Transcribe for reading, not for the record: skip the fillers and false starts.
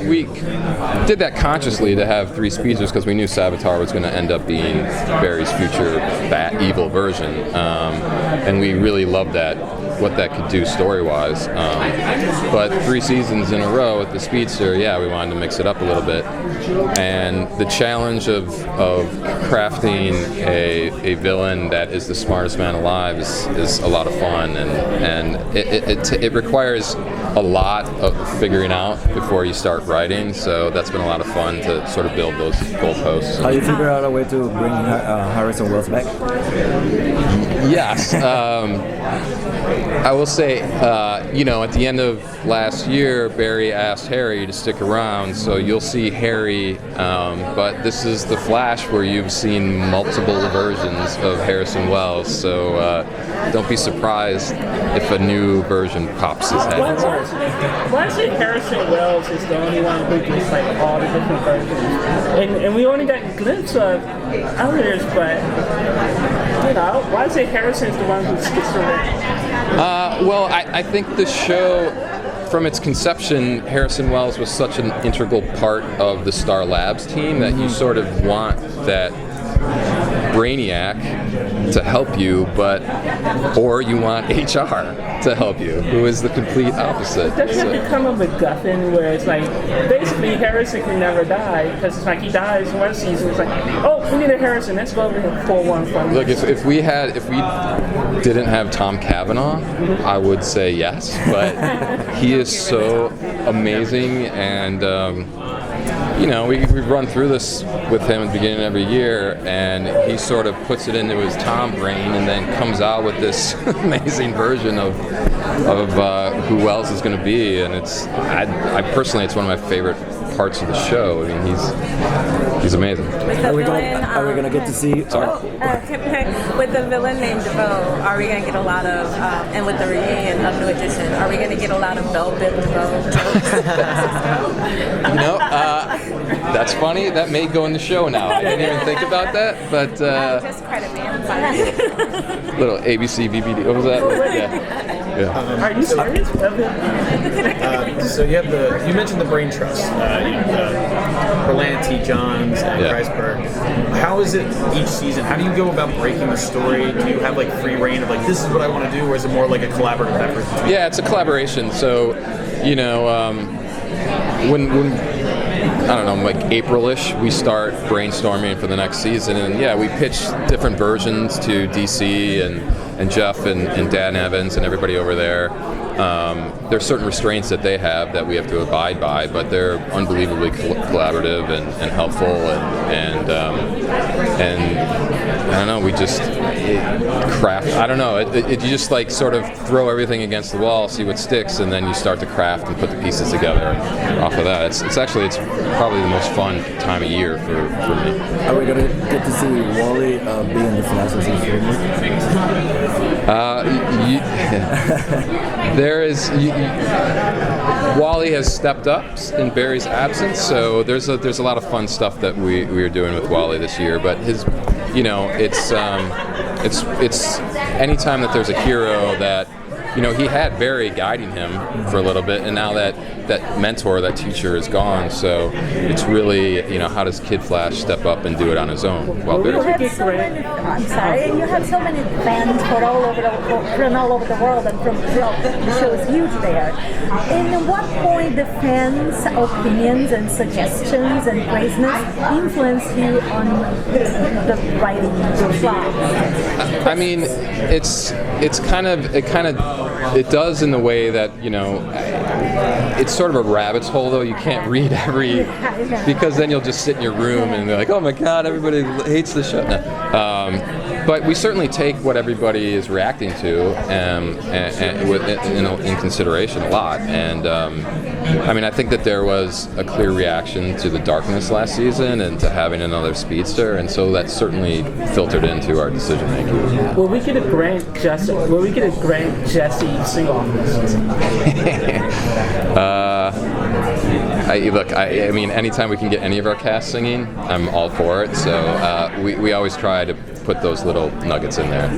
we did that consciously to have 3 speedsters because we knew Savitar was going to end up being Barry's future evil version, and we really loved that, what that could do story-wise. But 3 seasons in a row with the speedster, yeah, we wanted to mix it up a little bit. And the challenge of crafting a villain that is the smartest man alive is a lot of fun, and it requires a lot of figuring out before you start writing. So that's been a lot of fun to sort of build those goalposts. How you figure out a way to bring Harrison Wells back? Yes. I will say, at the end of last year, Barry asked Harry to stick around, so you'll see Harry, but this is the Flash where you've seen multiple versions of Harrison Wells, so don't be surprised if a new version pops his head. Why is it Harrison Wells is the only one who gets like all the different versions? And we only got a glimpse of others, but why is it Harrison's the one who sticks around? Well, I think the show, from its conception, Harrison Wells was such an integral part of the Star Labs team that you sort of want that brainiac to help you, or you want HR to help you, who is the complete opposite. Doesn't it become a MacGuffin where it's like, basically Harrison can never die, because it's like he dies one season, it's like, oh, we need a Harrison, let's go over here and pull one from him. Look, if we didn't have Tom Cavanaugh, I would say yes, but he is so amazing, and we run through this with him at the beginning of every year, and he sort of puts it into his Tom brain and then comes out with this amazing version of who Wells is going to be, and I personally, it's one of my favorite parts of the show. I mean, he's amazing. Are we gonna get to see? With the villain named DeVoe, are we gonna get a lot of, and with the reunion of New Edition, are we gonna get a lot of Bell Bit DeVoe jokes? That's funny. That may go in the show now. I didn't even think about that, but just credit me. I'm sorry. Little ABC BBD. What was that? Yeah. Are you serious? So you mentioned the brain trust, Berlanti, Johns, and Kreisberg. How is it each season? How do you go about breaking the story? Do you have like free reign of like, this is what I want to do, or is it more like a collaborative effort? Yeah, it's a collaboration. So, when I don't know, like April-ish, we start brainstorming for the next season, and we pitch different versions to DC and Jeff and Dan Evans and everybody over there. There's certain restraints that they have that we have to abide by, but they're unbelievably collaborative and helpful, and I don't know, we just craft. I don't know, you just like sort of throw everything against the wall, see what sticks, and then you start to craft and put the pieces together off of that. It's probably the most fun time of year for me. Are we gonna get to see Wally be in the Flash season? Wally has stepped up in Barry's absence, so there's a lot of fun stuff that we are doing with Wally this year. But his, it's anytime that there's a hero that, he had Barry guiding him for a little bit, and now that mentor, that teacher is gone. So it's really, how does Kid Flash step up and do it on his own? Well, you have so many fans from all over the world, and from the show is huge there. And at what point the fans' opinions and suggestions and praises influence you on the writing plot? I mean, it does in the way that, it's sort of a rabbit's hole, though. You can't read because then you'll just sit in your room and be like, oh my God, everybody hates the show. But we certainly take what everybody is reacting to in consideration a lot. And I think that there was a clear reaction to the darkness last season and to having another speedster, and so that certainly filtered into our decision making. Will we get a Grant Jesse sing-off this season? I mean, anytime we can get any of our cast singing, I'm all for it. So we always try to put those little nuggets in there.